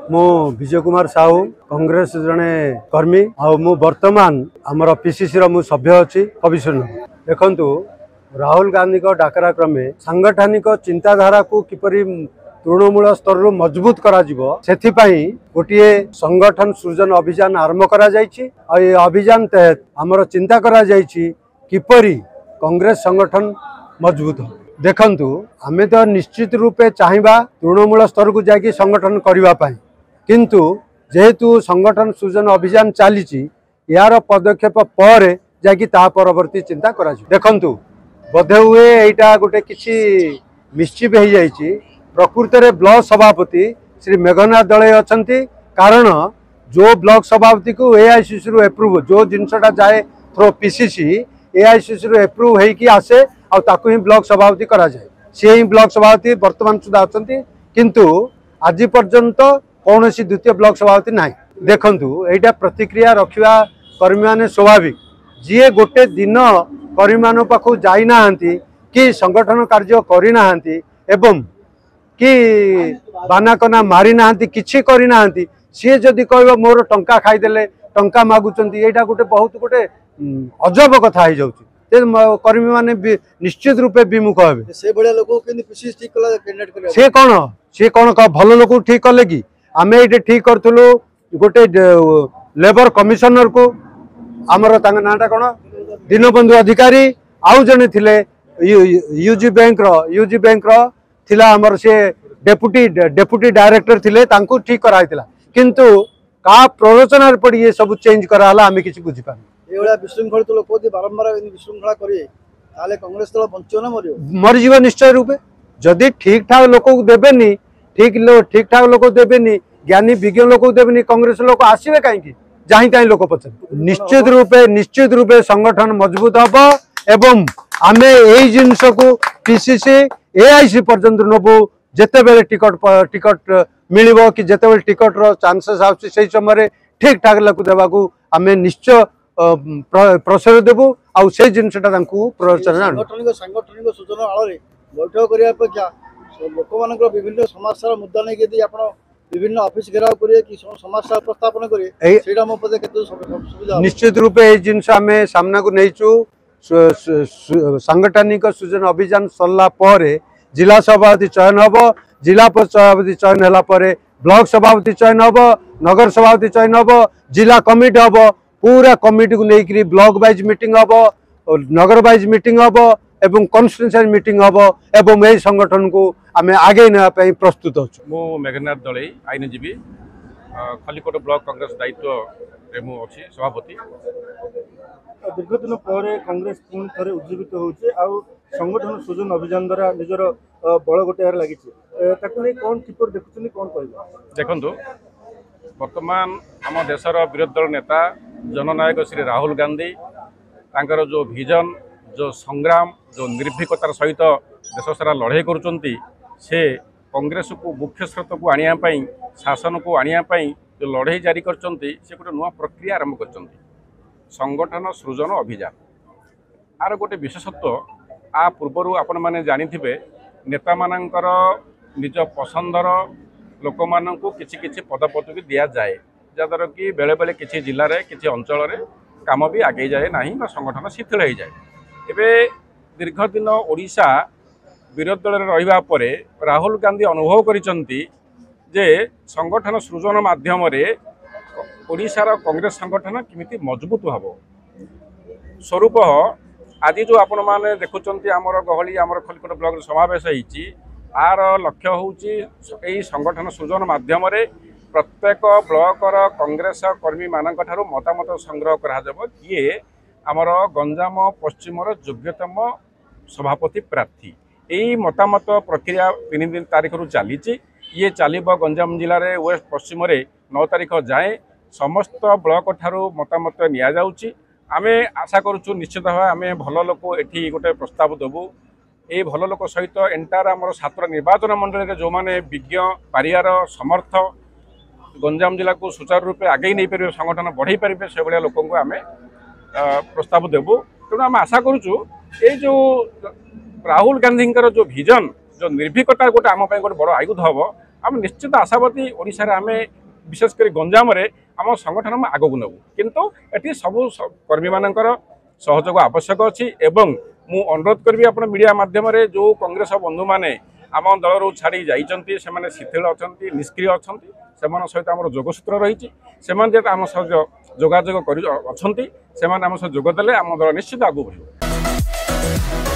मु विजय कुमार साहू कांग्रेस जड़े कर्मी मु वर्तमान आमर पीसीसी मु सभ्य अच्छी कमिशनर। देखु राहुल गांधी को डाकरा क्रमे सांगठनिक चिंताधारा को किपरि तृणमूल स्तर मजबूत करा गोटे संगठन सृजन अभियान आरंभ करा अभियान तहत आमर चिंता करा किपरि कांग्रेस संगठन मजबूत हो। देखंतु आमे तो निश्चित रूपे चाहिबा तृणमूल स्तर को जाकि संगठन करने किंतु जेहेतु संगठन सृजन अभियान चली यार पदक्षेप पर जाकि ता परवर्ती चिंता करा। देखंतु बोधे हुए एटा गोटे किसी मिस्चिप हो जाइए प्रकृत में ब्लॉक सभापति श्री मेघनाथ दले अच्छा कारण जो ब्लॉक सभापति को एआईसीसी रु एप्रूव जो जिनसा जाए थ्रो पीसीसी एआईसीसी रु एप्रूव होगी आसे आउ ही ब्लॉक सभापति करा जाए सी ही ब्लॉक सभापति वर्तमान सुधा अच्छा किंतु आज पर्यंत कौन सी द्वितीय ब्लॉक सभापति ना। देखंतु एटा प्रतिक्रिया रखा कर्मी माने स्वाभाविक जी गोटे दिन कर्मी मान पाखु जाई नाहंती कि संगठन कार्य करी नाहंती एवं कि बानाकना मारी नाहंती किछि करी नाहंती सी जदि कहबो मोर टंका खाईदेले टंका मागुचंती एटा गोटे बहुत गोटे अजब कथा हो जाउची कर्मी माने निश्चित रूपे विमुख हेबे से बड़े लोक केनी पीसीसी ठीक कला कैंडिडेट कले से कौन भल लोक ठीक कले कि आमे एटे ठीक करथुलु गोटे लेबर कमिशनर को आमर तांग नाटा कोन दीनबंधु अधिकारी आउ जने थिले यूजी बैंक रो थिला आमर से डेपुटी डायरेक्टर थिले तांको ठीक कराइतिला किंतु का प्ररोचना पड़ी ये सब चेंज कराला आमे किछि बुझि पान एवला विशृंखल तो लोक दि बारंबार विशृंखला करी ताले कांग्रेस दल बंचो ना मरि जीव निश्चय रूपे जदि ठीक ठाक लोक को देबेनी ठीक ठाक लोक देबेनी ज्ञानी विज्ञ लोक देबेनी कांग्रेस लोक आसीबे काहे जहीं तहीं लोक पचर निश्चित रूपे संगठन मजबूत हम एवं आमे यही जिनस को पीसीसी एआईसी पर्यंत नबू जिते बेले टिकट मिलिबो कि जिते बेले टिकट रो चांसेस आउछि सेही समय ठीक ठाक लोक देबाकू आमे निश्चय प्रश्रय देबू आउ से जिनसटा तांकू प्ररोचना सांगठनिक सूचना आଳରେ बैठक करिया अपेक्षा लोक मानकर विभिन्न समस्या मुद्दा नै यदि आपण विभिन्न ऑफिस घेराव करिए कि समस्या उपस्थापन करिए सेडा मो पदे केते सुविधा निश्चित रूपे ए जिनस आमे सामना को नैचू सांगठनिक सृजन अभियान सरला परे जिला सभापति चयन हबो जिला सभापति चयन हला परे ब्लॉक सभापति चयन हबो नगर सभापति चयन हबो जिला कमिटी हबो पूरा कमिटी को लेकरी ब्लॉक वाइज मीटिंग हबो नगर वाइज मीटिंग हबो एवं कॉन्स्टिट्यूएंसी मीटिंग हबो एवं ए संगठन को आमे आगे ना पई प्रस्तुत होछु। मो मेघनाथ दले आईनजीवी खलिकोट ब्लॉक कांग्रेस दायित्व रे मु अछि सभापति। दीर्घ दिन पर कांग्रेस पुणी थे उज्जीवित होचे आ संगठन सृजन अभियान द्वारा निजर बल गोटे लगी कौन किपर देखुं कौन कह देखु वर्तमान आम देशर विरोधी दल नेता जननायक श्री राहुल गांधी तांकर जो विजन जो संग्राम जो निर्भीकतार सहित देश सारा लड़ाई करुँच से कांग्रेस को मुख्य स्रोत को आने शासन को आने जो लड़ाई जारी कर गोटे नुआ प्रक्रिया आरंभ कर संगठन सृजन अभियान आर गोटे विशेषत्व आ पूर्वर आपण मैंने जानी नेता मानकर निज पसंदर लोक मान किसी किसी पदपदवी दि जाए जहाद्वारा कि बेले बेले किसी जिले में किसी अंचल काम भी आगे जाए ना संगठन शिथिल हो जाए। एबे दीर्घ दिन ओडिशा विरोधी दल रहिबा परे राहुल गांधी अनुभव करिसंती जे संगठन सृजन माध्यम ओडिशार कांग्रेस संगठन किमिति मजबूत हबो स्वरूप आज जो आपण माने देखुचंती आमर गहली आमर खलिकोट ब्लॉक समावेश होईची आर लक्ष्य होउची एई संगठन सृजन माध्यम प्रत्येक ब्लॉकर कांग्रेस कर्मी मानक ठारू मतामत संग्रह करा जब किए आमर गंजाम पश्चिमर योग्यतम सभापति प्रार्थी यही मतामत प्रक्रिया 3 दिन तारीख रु चली ये चलो गंजाम जिले में वेस्ट पश्चिम 9 तारीख जाए समस्त ब्लॉक ठारू मतामत नि आमे आशा करुचु निश्चित भाव आम भल लोक एठी गोटे प्रस्ताव देबू ये भल लोक सहित एंटायर आमर छात्र निर्वाचन मंडल जो मैंने विज्ञ पारियार समर्थ गंजाम जिला को सुचारू रूपे आगे नहीं पारे संगठन बढ़ई पारे से भाया लोक आम प्रस्ताव देबू तेणु आम आशा करुचु ये जो राहुल गांधी जो विजन जो निर्भीकता गोटे आम गोटे बड़ आयुध हम आम निश्चित आशावादी ओडिशा आम विशेषकर गंजाम आम संगठन आगक नबू किंतु ये सबू कर्मी मानकर सहयोग आवश्यक अच्छी एवं मु अनुरोध करी आप मीडिया माध्यम जो कांग्रेस बंधु मैंने आम दल छाड़ी जाइए से शिथिल अच्छा निष्क्रिय अच्छा से सहित आम जोगसूत्र रही आम सह जोगाजोग कर आम सह जोगदेले आम दल निश्चित आगू बढ़।